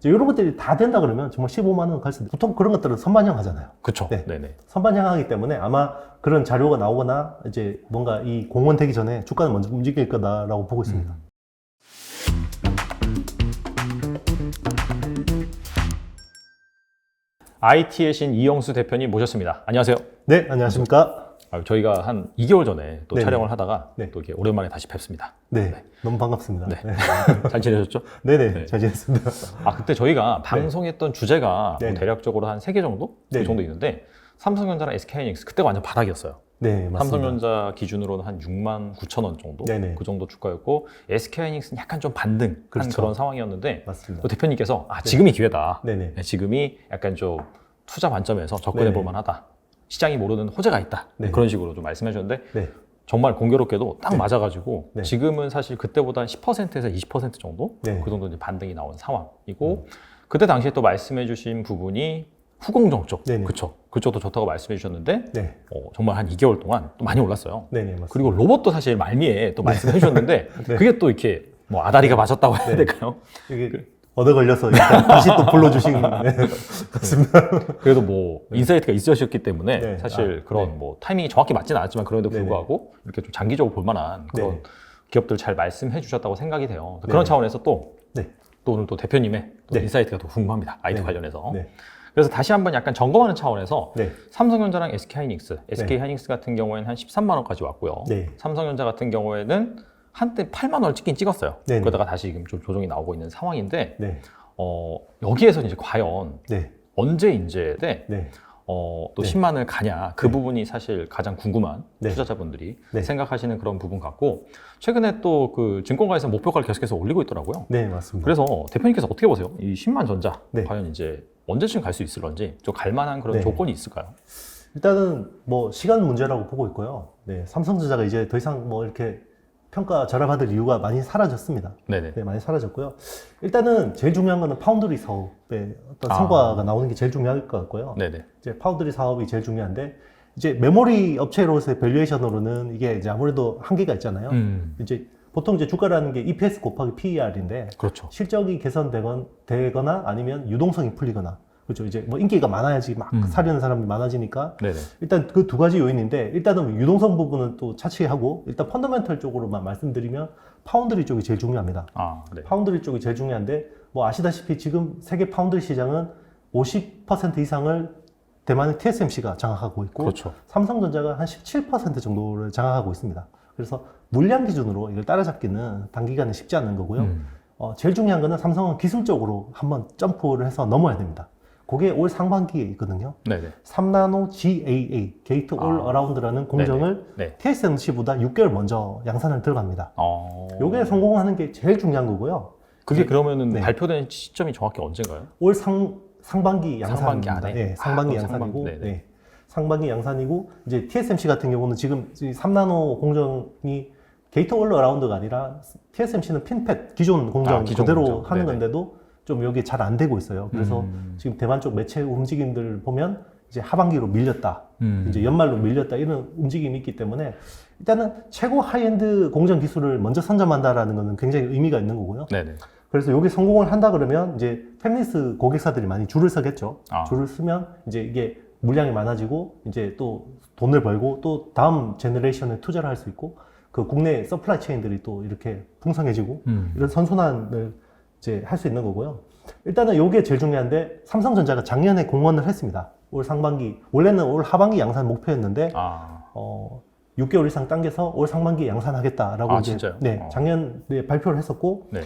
이제 이런 것들이 다 된다 그러면 정말 15만 원 갈 수 있는데 보통 그런 것들은 선반영하잖아요. 그쵸. 네. 네네. 선반영하기 때문에 아마 그런 자료가 나오거나 이제 뭔가 이 공원되기 전에 주가는 먼저 움직일 거다라고 보고 있습니다. IT의 신 이영수 대표님 모셨습니다. 안녕하세요. 네, 안녕하십니까? 저희가 한 2개월 전에 또 네네. 촬영을 하다가 네. 또 이렇게 오랜만에 다시 뵙습니다. 네, 너무 반갑습니다. 네. 네. 잘 지내셨죠? 네네, 네. 잘 지냈습니다. 그때 저희가 방송했던 주제가 네. 뭐 대략적으로 한 3개 정도? 네. 그 정도 있는데 삼성전자랑 SK하이닉스 그때가 완전 바닥이었어요. 네, 맞습니다. 삼성전자 기준으로는 한 6만 9천 원 정도? 네네. 그 정도 주가였고 SK하이닉스는 약간 좀 반등한 그렇죠. 그런 상황이었는데 맞습니다. 또 대표님께서 지금이 기회다. 네네. 네, 지금이 약간 좀 투자 관점에서 접근해 볼 네네. 만하다. 시장이 모르는 호재가 있다. 네. 그런 식으로 좀 말씀해 주셨는데 네. 정말 공교롭게도 딱 네. 맞아가지고 네. 지금은 사실 그때보다 10%에서 20% 정도? 네. 그 정도 이제 반등이 나온 상황이고 그때 당시에 또 말씀해 주신 부분이 후공정 쪽. 네네. 그쵸. 그쪽도 좋다고 말씀해 주셨는데 네. 정말 한 2개월 동안 또 많이 올랐어요. 네네, 맞습니다. 그리고 로봇도 사실 말미에 또 말씀해 주셨는데 네. 그게 또 이렇게 뭐 아다리가 맞았다고 해야 네. 될까요? 이게 얻어 걸려서 일단 다시 또 불러주신 네. 맞습니다. 그래도 뭐 인사이트가 있으셨기 때문에 네. 사실 아, 그런 네. 뭐 타이밍이 정확히 맞지는 않았지만 그럼에도 네네. 불구하고 이렇게 좀 장기적으로 볼 만한 그런 네. 기업들 잘 말씀해 주셨다고 생각이 돼요. 네. 그런 차원에서 또 네. 오늘 또 대표님의 또 네. 인사이트가 더 궁금합니다. IT 네. 관련해서. 네. 그래서 다시 한번 약간 점검하는 차원에서 네. 삼성전자랑 SK하이닉스, SK하이닉스 같은 경우에는 한 13만 원까지 왔고요. 네. 삼성전자 같은 경우에는 한때 8만 원을 찍긴 찍었어요. 네네. 그러다가 다시 지금 좀 조정이 나오고 있는 상황인데 네. 여기에서 이제 과연 네. 언제 이제 네. 또 네. 10만을 가냐 그 네. 부분이 사실 가장 궁금한 네. 투자자분들이 네. 생각하시는 그런 부분 같고 최근에 또 그 증권가에서 목표가를 계속해서 올리고 있더라고요. 네, 맞습니다. 그래서 대표님께서 어떻게 보세요? 이 10만 전자 네. 과연 이제 언제쯤 갈 수 있을런지 좀 갈만한 그런 네. 조건이 있을까요? 일단은 뭐 시간 문제라고 보고 있고요. 네, 삼성전자가 이제 더 이상 뭐 이렇게 평가 절하받을 이유가 많이 사라졌습니다. 네네. 네, 많이 사라졌고요. 일단은 제일 중요한 거는 파운드리 사업의 어떤 성과가 나오는 게 제일 중요할 것 같고요. 네네. 이제 파운드리 사업이 제일 중요한데 이제 메모리 업체로서의 밸류에이션으로는 이게 이제 아무래도 한계가 있잖아요. 이제 보통 이제 주가라는 게 EPS 곱하기 PER인데 그렇죠. 실적이 개선되거나 아니면 유동성이 풀리거나 그렇죠. 이제 뭐 인기가 많아야지 막 사려는 사람이 많아지니까 네네. 일단 그 두 가지 요인인데 일단은 유동성 부분은 또 차치하고 일단 펀더멘털 쪽으로만 말씀드리면 파운드리 쪽이 제일 중요합니다. 네. 파운드리 쪽이 제일 중요한데 뭐 아시다시피 지금 세계 파운드리 시장은 50% 이상을 대만의 TSMC가 장악하고 있고 그렇죠. 삼성전자가 한 17% 정도를 장악하고 있습니다. 그래서 물량 기준으로 이걸 따라잡기는 단기간에 쉽지 않은 거고요. 제일 중요한 거는 삼성은 기술적으로 한번 점프를 해서 넘어야 됩니다. 그게 올 상반기에 있거든요. 네네. 3나노 GAA, 게이트 올 어라운드라는 공정을 네. TSMC보다 6개월 먼저 양산을 들어갑니다. 요게 네. 성공하는 게 제일 중요한 거고요. 그게 그러면은 네. 발표된 시점이 정확히 언제인가요? 올 상반기 양산입니다. 상반기 안에? 네, 상반기 그럼 양산이고, 네네. 네, 상반기 양산이고 이제 TSMC 같은 경우는 지금 3나노 공정이 게이트 올 어라운드가 아니라 TSMC는 핀팻 기존 공정 기존 그대로 공정. 하는 네네. 건데도 좀 여기 잘 안 되고 있어요. 그래서 지금 대만 쪽 매체 움직임들 보면 이제 하반기로 밀렸다, 이제 연말로 밀렸다 이런 움직임이 있기 때문에 일단은 최고 하이엔드 공정 기술을 먼저 선점한다라는 것은 굉장히 의미가 있는 거고요. 네네. 그래서 여기 성공을 한다 그러면 이제 팹리스 고객사들이 많이 줄을 서겠죠. 줄을 서면 이제 이게 물량이 많아지고 이제 또 돈을 벌고 또 다음 제너레이션에 투자를 할 수 있고 그 국내 서플라이 체인들이 또 이렇게 풍성해지고 이런 선순환을 이제 할 수 있는 거고요. 일단은 요게 제일 중요한데 삼성전자가 작년에 공언을 했습니다. 올 상반기, 원래는 올 하반기 양산 목표였는데 6개월 이상 당겨서 올 상반기 양산하겠다라고 이제 진짜요? 네, 작년에 발표를 했었고 네.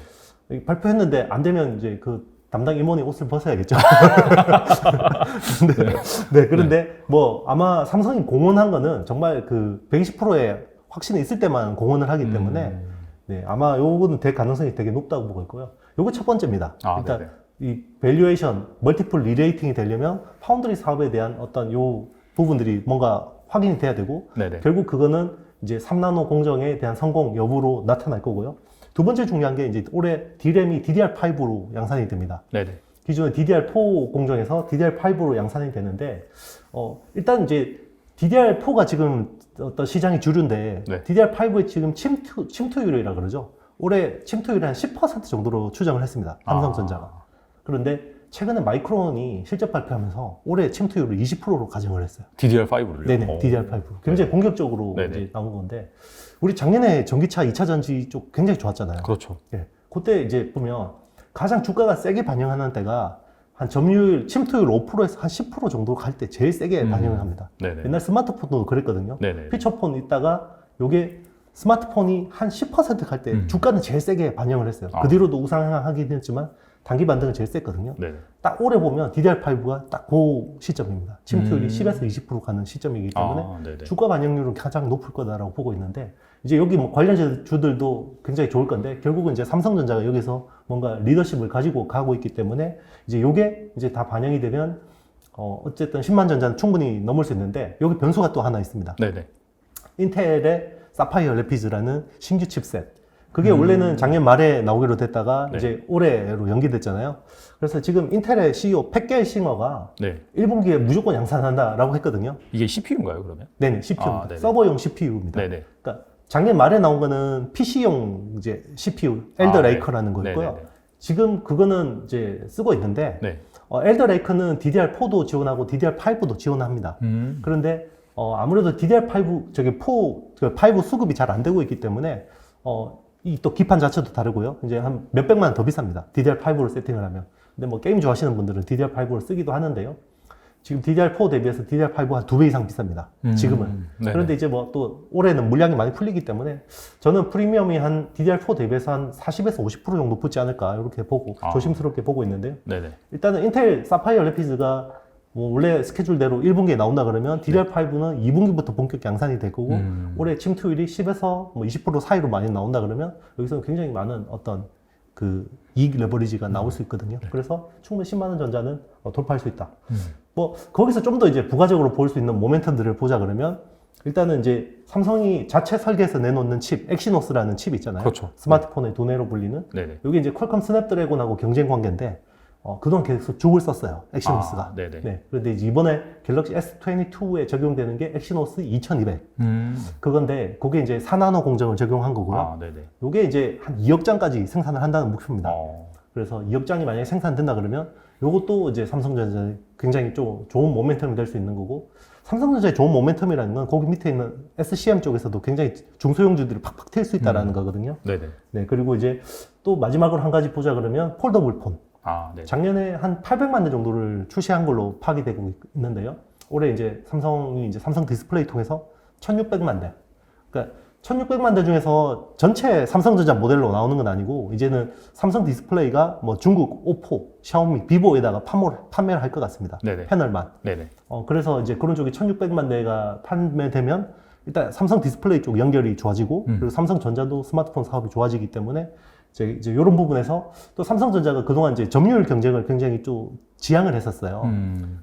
발표했는데 안 되면 이제 그 담당 임원이 옷을 벗어야겠죠. 그런데 뭐 아마 삼성이 공언한 거는 정말 그 120%의 확신이 있을 때만 공언을 하기 때문에 네, 아마 요거는 될 가능성이 되게 높다고 보고 있고요. 요거 첫 번째입니다. 일단 네네. 이 밸류에이션, 멀티플 리레이팅이 되려면 파운드리 사업에 대한 어떤 요 부분들이 뭔가 확인이 돼야 되고 네네. 결국 그거는 이제 3나노 공정에 대한 성공 여부로 나타날 거고요. 두 번째 중요한 게 이제 올해 D램이 DDR5로 양산이 됩니다. 네네. 기존의 DDR4 공정에서 DDR5로 양산이 되는데 일단 이제 DDR4가 지금 어떤 시장이 주류인데 네. DDR5의 지금 침투율이라 그러죠. 올해 침투율이 한 10% 정도로 추정을 했습니다. 삼성전자가. 그런데 최근에 마이크론이 실적 발표하면서 올해 침투율을 20%로 가정을 했어요. DDR5를요? 네네, DDR5. 굉장히 공격적으로 네네. 이제 나온 건데, 우리 작년에 전기차 2차 전지 쪽 굉장히 좋았잖아요. 그렇죠. 예. 그때 이제 보면 가장 주가가 세게 반영하는 때가 한 점유율, 침투율 5%에서 한 10% 정도 갈 때 제일 세게 반영을 합니다. 네네. 옛날 스마트폰도 그랬거든요. 네네. 피처폰 있다가 요게 스마트폰이 한 10% 갈 때 주가는 제일 세게 반영을 했어요. 그 뒤로도 우상향하긴 했지만 단기 반등은 제일 셌거든요. 네네. 딱 올해 보면 DDR5가 딱 그 시점입니다. 침투율이 10에서 20% 가는 시점이기 때문에 네네. 주가 반영률은 가장 높을 거다라고 보고 있는데, 이제 여기 뭐 관련주들도 굉장히 좋을 건데, 결국은 이제 삼성전자가 여기서 뭔가 리더십을 가지고 가고 있기 때문에 이제 요게 이제 다 반영이 되면 어쨌든 10만 전자는 충분히 넘을 수 있는데, 여기 변수가 또 하나 있습니다. 네네. 인텔의 사파이어 레피즈라는 신규 칩셋. 그게 원래는 작년 말에 나오기로 됐다가 네. 이제 올해로 연기됐잖아요. 그래서 지금 인텔의 CEO 팻겔 싱어가 네. 1분기에 무조건 양산한다라고 했거든요. 이게 CPU인가요, 그러면? 네네, CPU입니다. 아, 네네. 서버용 CPU입니다. 네네. 그러니까 작년 말에 나온 거는 PC용 이제 CPU, 엘더 네. 레이커라는 거였고요. 네네네. 지금 그거는 이제 쓰고 있는데, 네. 엘더 레이커는 DDR4도 지원하고 DDR5도 지원합니다. 그런데 아무래도 DDR5 5 수급이 잘 안 되고 있기 때문에 이 또 기판 자체도 다르고요. 이제 한 몇백만 원 더 비쌉니다. DDR5로 세팅을 하면. 근데 뭐 게임 좋아하시는 분들은 DDR5로 쓰기도 하는데요. 지금 DDR4 대비해서 DDR5가 한 2배 이상 비쌉니다. 지금은. 네네. 그런데 이제 뭐 또 올해는 물량이 많이 풀리기 때문에 저는 프리미엄이 한 DDR4 대비해서 한 40에서 50% 정도 붙지 않을까 이렇게 보고 조심스럽게 보고 있는데요. 네네. 일단은 인텔 사파이어 레피즈가 뭐 원래 스케줄대로 1분기에 나온다 그러면 DDR5는 2분기부터 본격 양산이 될 거고, 올해 침투율이 10에서 뭐 20% 사이로 많이 나온다 그러면 여기서는 굉장히 많은 어떤 그 이익 레버리지가 나올 수 있거든요. 그래서 충분히 10만 원 전자는 돌파할 수 있다. 뭐 거기서 좀 더 이제 부가적으로 볼 수 있는 모멘텀들을 보자 그러면, 일단은 이제 삼성이 자체 설계해서 내놓는 칩, 엑시노스라는 칩 있잖아요. 그렇죠. 스마트폰의 도내로 불리는. 네네. 여기 이제 퀄컴 스냅드래곤하고 경쟁 관계인데, 그동안 계속 죽을 썼어요, 엑시노스가. 네네. 네. 그런데 이제 이번에 갤럭시 S22에 적용되는 게 엑시노스 2200. 그건데, 그게 이제 4나노 공정을 적용한 거고요. 네네. 요게 이제 한 2억 장까지 생산을 한다는 목표입니다. 어. 그래서 2억 장이 만약에 생산된다 그러면, 요것도 이제 삼성전자에 굉장히 좀 좋은 모멘텀이 될 수 있는 거고, 삼성전자의 좋은 모멘텀이라는 건 거기 밑에 있는 SCM 쪽에서도 굉장히 중소형주들이 팍팍 튈 수 있다라는 거거든요. 네네. 네. 그리고 이제 또 마지막으로 한 가지 보자 그러면 폴더블 폰. 네. 작년에 한 800만 대 정도를 출시한 걸로 파악이 되고 있는데요. 올해 이제 삼성이 이제 삼성 디스플레이 통해서 1600만 대. 그러니까 1600만 대 중에서 전체 삼성전자 모델로 나오는 건 아니고, 이제는 삼성 디스플레이가 뭐 중국 오포, 샤오미, 비보에다가 판매를 할 것 같습니다. 네네. 패널만. 네네. 그래서 이제 그런 쪽이 1600만 대가 판매되면 일단 삼성 디스플레이 쪽 연결이 좋아지고, 그리고 삼성전자도 스마트폰 사업이 좋아지기 때문에 이제 이런 부분에서 또 삼성전자가 그동안 이제 점유율 경쟁을 굉장히 좀 지향을 했었어요.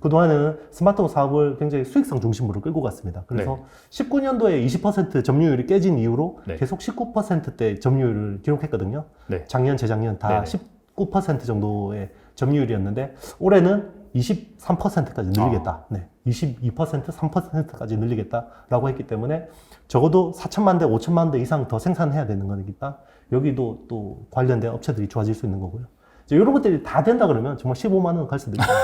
그동안에는 스마트폰 사업을 굉장히 수익성 중심으로 끌고 갔습니다. 그래서 19년도에 20% 점유율이 깨진 이후로 계속 19%대 점유율을 기록했거든요. 네. 작년, 재작년 다 네네. 19% 정도의 점유율이었는데, 올해는 23%까지 늘리겠다. 22%, 3%까지 늘리겠다라고 했기 때문에 적어도 4천만 대, 5천만 대 이상 더 생산해야 되는 거니까 여기도 또 관련된 업체들이 좋아질 수 있는 거고요. 이제 이런 것들이 다 된다 그러면 정말 15만 원 갈 수도 있어요.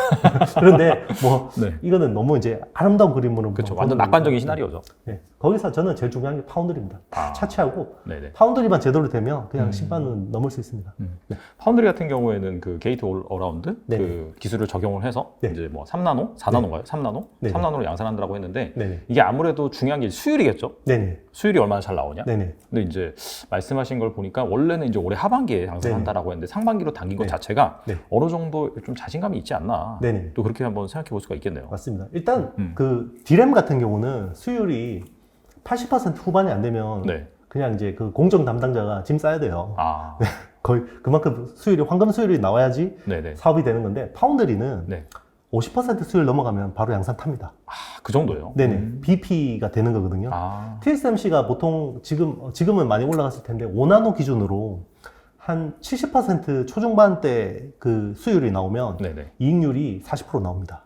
그런데 뭐 이거는 너무 이제 아름다운 그림으로 그렇죠. 뭐 완전 낙관적인 시나리오죠. 네. 거기서 저는 제일 중요한 게 파운드리입니다. 차치하고 네네. 파운드리만 제대로 되면 그냥 10만 원 넘을 수 있습니다. 네. 파운드리 같은 경우에는 그 게이트 어라운드 네. 그 기술을 적용을 해서 네. 이제 뭐 3나노, 4나노인가요? 3나노? 네. 3나노로 양산한다고 했는데 네네. 이게 아무래도 중요한 게 수율이겠죠. 네네. 수율이 얼마나 잘 나오냐. 네네. 근데 이제 말씀하신 걸 보니까 원래는 이제 올해 하반기에 양산한다라고 했는데 상반기로 당긴 것 네. 자체가 네. 어느 정도 좀 자신감이 있지 않나. 네네. 또 그렇게 한번 생각해 볼 수가 있겠네요. 맞습니다. 일단 그 디램 같은 경우는 수율이 80% 후반이 안 되면 네. 그냥 이제 그 공정 담당자가 짐 싸야 돼요. 아, 거의 그만큼 수율이 황금 수율이 나와야지 네네. 사업이 되는 건데, 파운드리는 네. 50% 수율 넘어가면 바로 양산 탑니다. 그 정도예요. 네네. BP가 되는 거거든요. 아, TSMC가 보통 지금은 많이 올라갔을 텐데 5나노 기준으로 한 70% 초중반대 그 수율이 나오면 네네. 이익률이 40% 나옵니다.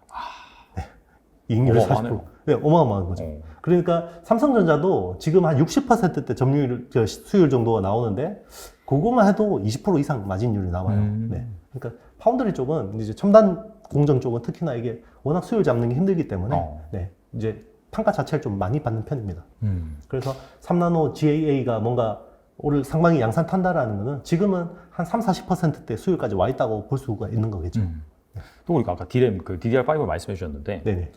네. 이익률이 어마어마하네요. 40%. 네, 어마어마한 거죠. 그러니까 삼성전자도 지금 한 60%대 점유율, 수율 정도가 나오는데, 그거만 해도 20% 이상 마진율이 나와요. 네. 그러니까 파운드리 쪽은 이제 첨단 공정 쪽은 특히나 이게 워낙 수요를 잡는 게 힘들기 때문에 네, 이제 판가 자체를 좀 많이 받는 편입니다. 그래서 3나노 GAA가 뭔가 올 상반기 양산 탄다라는 거는 지금은 한 30-40%대 수요까지 와 있다고 볼 수가 있는 거겠죠. 또 우리가 아까 DRAM 그 DDR5 말씀해 주셨는데 네네.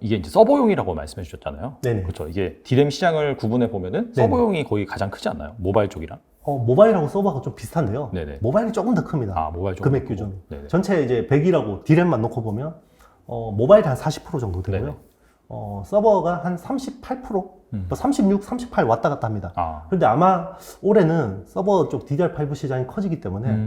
이게 이제 서버용이라고 말씀해 주셨잖아요. 네네. 그렇죠. 이게 DRAM 시장을 구분해 보면은 네네. 서버용이 거의 가장 크지 않나요? 모바일 쪽이랑? 모바일하고 서버가 좀 비슷한데요. 네네. 모바일이 조금 더 큽니다. 모바일 쪽 금액 기준. 네네. 전체 이제 100이라고 디램만 놓고 보면 모바일이 한 40% 정도 되고요. 네네. 서버가 한 38%, 뭐 36, 38 왔다 갔다 합니다. 그런데 아마 올해는 서버 쪽 DDR5 시장이 커지기 때문에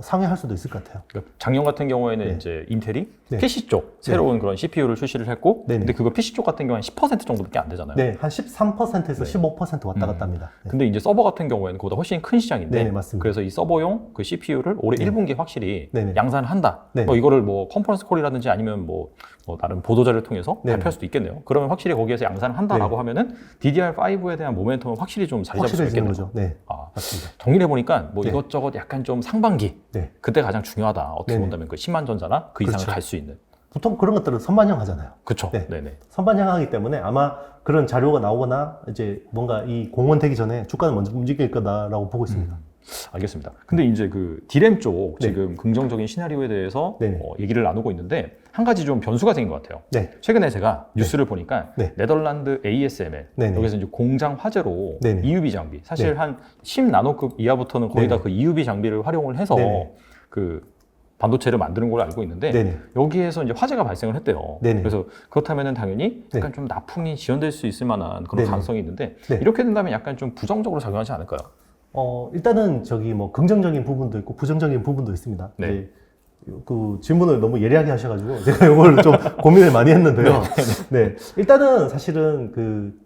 상회할 수도 있을 것 같아요. 그러니까 작년 같은 경우에는 네. 이제 인텔이 네. PC 쪽 새로운 그런 CPU를 출시를 했고, 네네. 근데 그거 PC 쪽 같은 경우는 10% 정도밖에 안 되잖아요. 네, 한 13%에서 네. 15% 왔다 갔다 합니다. 네. 근데 이제 서버 같은 경우에는 그보다 훨씬 큰 시장인데, 네네, 맞습니다. 그래서 이 서버용 그 CPU를 올해 네. 1분기에 확실히 네네. 양산을 한다. 네. 뭐 이거를 뭐 컨퍼런스 콜이라든지 아니면 뭐 다른 보도자를 통해서 네네. 발표할 수도 있겠네요. 그러면 확실히 거기에서 양산을 한다라고 하면은 DDR5에 대한 모멘텀은 확실히 좀 자리 잡을 수 확실해지는 있겠네요. 거죠. 네, 아, 맞습니다. 정리를 해보니까 뭐 네. 이것저것 약간 좀 상반기 네. 그때 가장 중요하다. 어떻게 네네. 본다면 그 10만 전자나 그 이상을 그렇죠. 갈 수 있는. 보통 그런 것들은 선반영 하잖아요. 그렇죠. 네. 네네. 선반영하기 때문에 아마 그런 자료가 나오거나 이제 뭔가 이 공언되기 전에 주가는 먼저 움직일 거다라고 보고 있습니다. 알겠습니다. 근데 이제 그 디램 쪽 네. 지금 긍정적인 시나리오에 대해서 네네. 얘기를 나누고 있는데 한 가지 좀 변수가 생긴 것 같아요. 네. 최근에 제가 뉴스를 보니까 네. 네덜란드 ASML 네네. 여기서 이제 공장 화재로 네네. EUV 장비 사실 네. 한 10나노급 이하부터는 거의 네네. 다 그 EUV 장비를 활용을 해서 네네. 그 반도체를 만드는 걸로 알고 있는데 네네. 여기에서 이제 화재가 발생을 했대요. 네네. 그래서 그렇다면은 당연히 약간 네. 좀 납품이 지연될 수 있을 만한 그런 네네. 가능성이 있는데 네. 이렇게 된다면 약간 좀 부정적으로 작용하지 않을까요? 일단은 저기 뭐 긍정적인 부분도 있고 부정적인 부분도 있습니다. 네. 이제 그 질문을 너무 예리하게 하셔가지고 제가 이걸 좀 고민을 많이 했는데요. 네, 일단은 사실은 그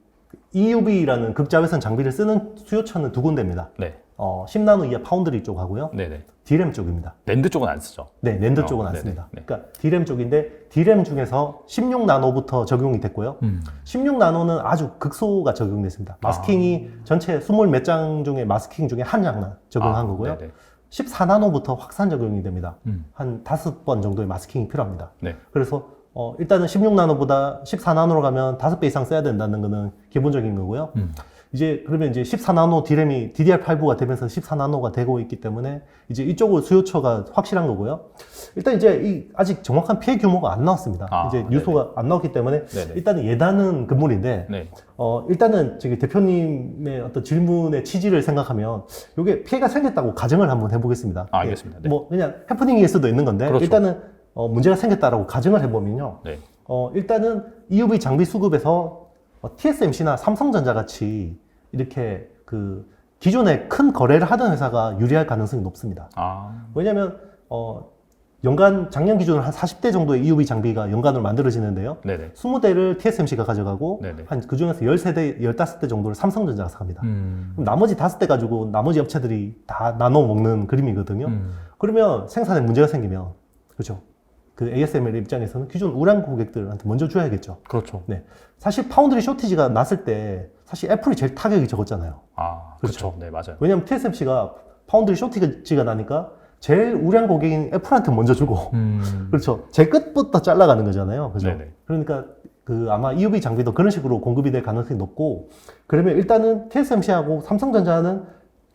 EUV라는 극자외선 장비를 쓰는 수요처는 두 군데입니다. 네. 10나노 이하 파운드리 쪽하고요. 네네. D램 쪽입니다. 랜드 쪽은 안 쓰죠. 네, 낸드 쪽은 안 네네. 씁니다. 네. 그러니까 D램 쪽인데 D램 중에서 16나노부터 적용이 됐고요. 16나노는 아주 극소가 적용됐습니다. 마스킹이 전체 20몇 장 중에 마스킹 중에 한 장만 적용한 거고요. 네네. 14나노부터 확산 적용이 됩니다. 음. 한 5번 정도의 마스킹이 필요합니다. 네. 그래서 일단은 16나노보다 14나노로 가면 5배 이상 써야 된다는 거는 기본적인 거고요. 이제 그러면 이제 14나노 D램이 DDR5가 되면서 14나노가 되고 있기 때문에 이제 이쪽으로 수요처가 확실한 거고요. 일단 이제 아직 정확한 피해 규모가 안 나왔습니다. 이제 뉴스가 안 나왔기 때문에 네네. 일단은 예단은 금물인데 네. 일단은 저기 대표님의 어떤 질문의 취지를 생각하면 이게 피해가 생겼다고 가정을 한번 해보겠습니다. 알겠습니다. 네. 뭐 그냥 해프닝일 수도 있는 건데 그렇죠. 일단은 문제가 생겼다라고 가정을 해보면요. 네. 일단은 EUV 장비 수급에서 TSMC나 삼성전자 같이 이렇게 그 기존에 큰 거래를 하던 회사가 유리할 가능성이 높습니다. 왜냐하면 연간 작년 기준으로 한 40대 정도의 EUV 장비가 연간으로 만들어지는데요. 네네. 20대를 TSMC가 가져가고 네네. 한 그 중에서 13대, 15대 정도를 삼성전자가 삽니다. 음. 그럼 나머지 5대 가지고 나머지 업체들이 다 나눠 먹는 그림이거든요. 그러면 생산에 문제가 생기면 그렇죠. 그 ASML 입장에서는 기존 우량 고객들한테 먼저 줘야겠죠. 그렇죠. 네. 사실 파운드리 쇼티지가 났을 때 사실 애플이 제일 타격이 적었잖아요. 그렇죠. 네, 맞아요. 왜냐하면 TSMC가 파운드리 쇼티지가 나니까 제일 우량 고객인 애플한테 먼저 주고 그렇죠. 제 끝부터 잘라가는 거잖아요. 그죠? 네네. 그러니까 그 아마 EUV 장비도 그런 식으로 공급이 될 가능성이 높고 그러면 일단은 TSMC하고 삼성전자는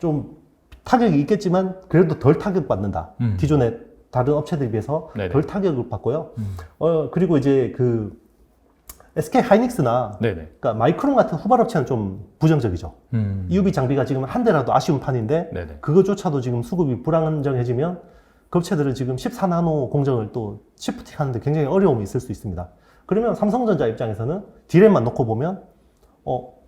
좀 타격이 있겠지만 그래도 덜 타격받는다. 기존의 다른 업체들에 비해서 네네. 덜 타격을 받고요. 그리고 이제 그 SK 하이닉스나 네네. 그러니까 마이크론 같은 후발 업체는 좀 부정적이죠. EUV 장비가 지금 한 대라도 아쉬운 판인데 네네. 그거조차도 지금 수급이 불안정해지면 그 업체들은 지금 14나노 공정을 또 시프팅 하는데 굉장히 어려움이 있을 수 있습니다. 그러면 삼성전자 입장에서는 D램만 놓고 보면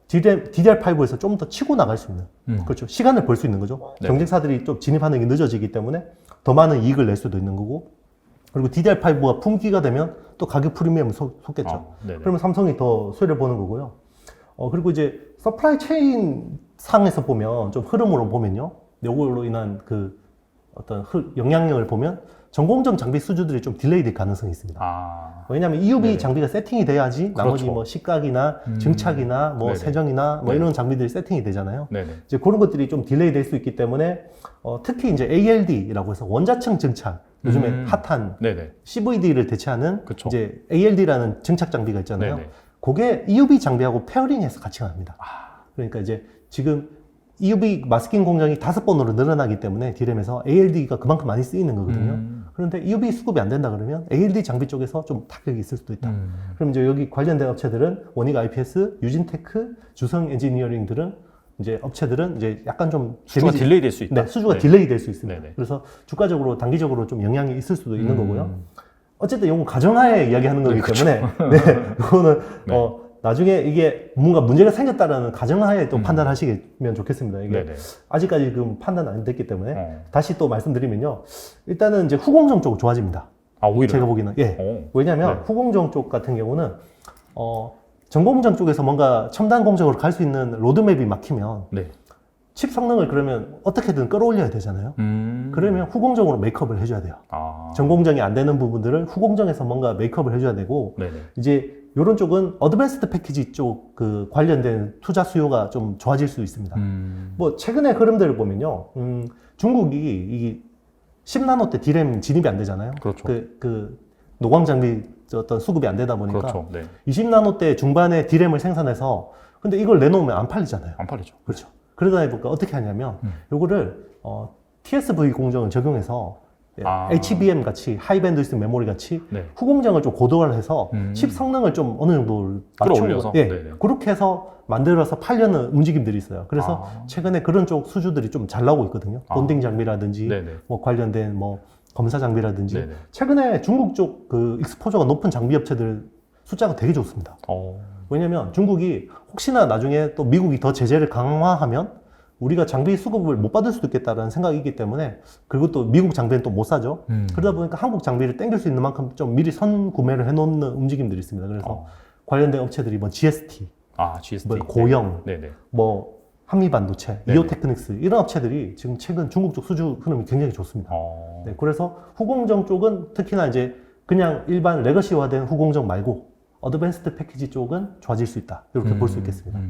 DDR5에서 좀 더 치고 나갈 수 있는 그렇죠. 시간을 벌 수 있는 거죠. 네. 경쟁사들이 좀 진입하는 게 늦어지기 때문에 더 많은 이익을 낼 수도 있는 거고 그리고 DDR5가 품기가 되면 또 가격 프리미엄을 솟겠죠. 네네. 그러면 삼성이 더 수혜를 보는 거고요. 그리고 이제 서플라이 체인 상에서 보면 좀 흐름으로 보면요. 이걸로 인한 그 어떤 영향력을 보면 전공정 장비 수주들이 좀 딜레이 될 가능성이 있습니다. 아, 왜냐하면 EUV 네네. 장비가 세팅이 돼야지 나머지 그렇죠. 뭐 식각이나 증착이나 뭐 네네. 세정이나 뭐 네네. 이런 장비들이 세팅이 되잖아요. 네네. 이제 그런 것들이 좀 딜레이 될 수 있기 때문에 특히 이제 ALD라고 해서 원자층 증착 요즘에 핫한 네네. CVD를 대체하는 그쵸. 이제 ALD라는 증착 장비가 있잖아요. 네네. 그게 EUV 장비하고 페어링해서 같이 갑니다. 아. 그러니까 이제 지금 EUV 마스킹 공정이 5번으로 늘어나기 때문에 D램에서 ALD가 그만큼 많이 쓰이는 거거든요. 그런데 EUV 수급이 안 된다 그러면 ALD 장비 쪽에서 좀 타격이 있을 수도 있다. 그럼 이제 여기 관련된 업체들은 원익 IPS, 유진테크, 주성 엔지니어링들은 이제 업체들은 이제 약간 좀 수주가 데미지- 딜레이 될 수 있다. 네, 수주가 네. 딜레이 될 수 있습니다. 네네. 그래서 주가적으로 단기적으로 좀 영향이 있을 수도 있는 거고요. 어쨌든 이건 가정하에 이야기하는 거기 때문에 네, 이거는 네. 나중에 이게 뭔가 문제가 생겼다라는 가정하에 또 판단하시면 좋겠습니다. 이게 네네. 아직까지 지금 판단 안 됐기 때문에 다시 또 말씀드리면요. 일단은 이제 후공정 쪽 좋아집니다. 아, 오히려. 제가 보기에는 왜냐하면 네. 후공정 쪽 같은 경우는 전공정 쪽에서 뭔가 첨단 공정으로 갈 수 있는 로드맵이 막히면 네. 칩 성능을 그러면 어떻게든 끌어올려야 되잖아요. 그러면 후공정으로 메이크업을 해줘야 돼요. 아. 전공정이 안 되는 부분들을 후공정에서 뭔가 메이크업을 해줘야 되고 네네. 이제 이런 쪽은 어드밴스드 패키지 쪽 그 관련된 투자 수요가 좀 좋아질 수 있습니다. 뭐 최근의 흐름들을 보면요, 중국이 이 10나노대 D램 진입이 안 되잖아요. 그렇죠. 그 노광 장비 어떤 수급이 안 되다 보니까 그렇죠. 네. 20나노대 중반에 D램을 생산해서 근데 이걸 내놓으면 안 팔리잖아요. 안 팔리죠. 그렇죠. 그러다 보니까 어떻게 하냐면 요거를 TSV 공정을 적용해서 아. HBM 같이 하이밴드위스 메모리 같이 네. 후공정을 좀 고도화해서 칩 성능을 좀 어느 정도 끌어올려서? 예, 네네. 그렇게 해서 만들어서 팔려는 움직임들이 있어요. 그래서 아. 최근에 그런 쪽 수주들이 좀 잘 나오고 있거든요. 아. 본딩 장비라든지 네네. 뭐 관련된 뭐 검사 장비라든지 네네. 최근에 중국 쪽 그 익스포저가 높은 장비 업체들 숫자가 되게 좋습니다. 왜냐면 중국이 혹시나 나중에 또 미국이 더 제재를 강화하면 우리가 장비 수급을 못 받을 수도 있겠다라는 생각이 있기 때문에 그리고 또 미국 장비는 또 못 사죠. 그러다 보니까 한국 장비를 땡길 수 있는 만큼 좀 미리 선 구매를 해놓는 움직임들이 있습니다. 그래서 관련된 업체들이 뭐 GST, 아, GST. 뭐 고영, 네네. 뭐 한미반도체, 네네. 이오테크닉스 이런 업체들이 지금 최근 중국 쪽 수주 흐름이 굉장히 좋습니다. 네, 그래서 후공정 쪽은 특히나 이제 그냥 일반 레거시화된 후공정 말고 어드밴스드 패키지 쪽은 좋아질 수 있다. 이렇게 볼 수 있겠습니다.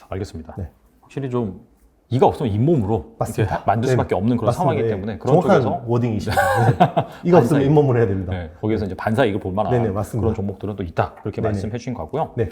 알겠습니다. 네. 확실히 좀 이가 없으면 잇몸으로 맞습니다. 이렇게 만들 네, 수밖에 없는 그런 맞습니다. 상황이기 예. 때문에 그런 정확한 쪽에서 워딩이십니다. 네. 이거 없으면 반사익. 잇몸을 해야 됩니다. 네, 거기에서 이제 반사 이익을 볼 만한 네네, 맞습니다. 그런 종목들은 또 있다. 그렇게 네네. 말씀해 주신 거고요. 네.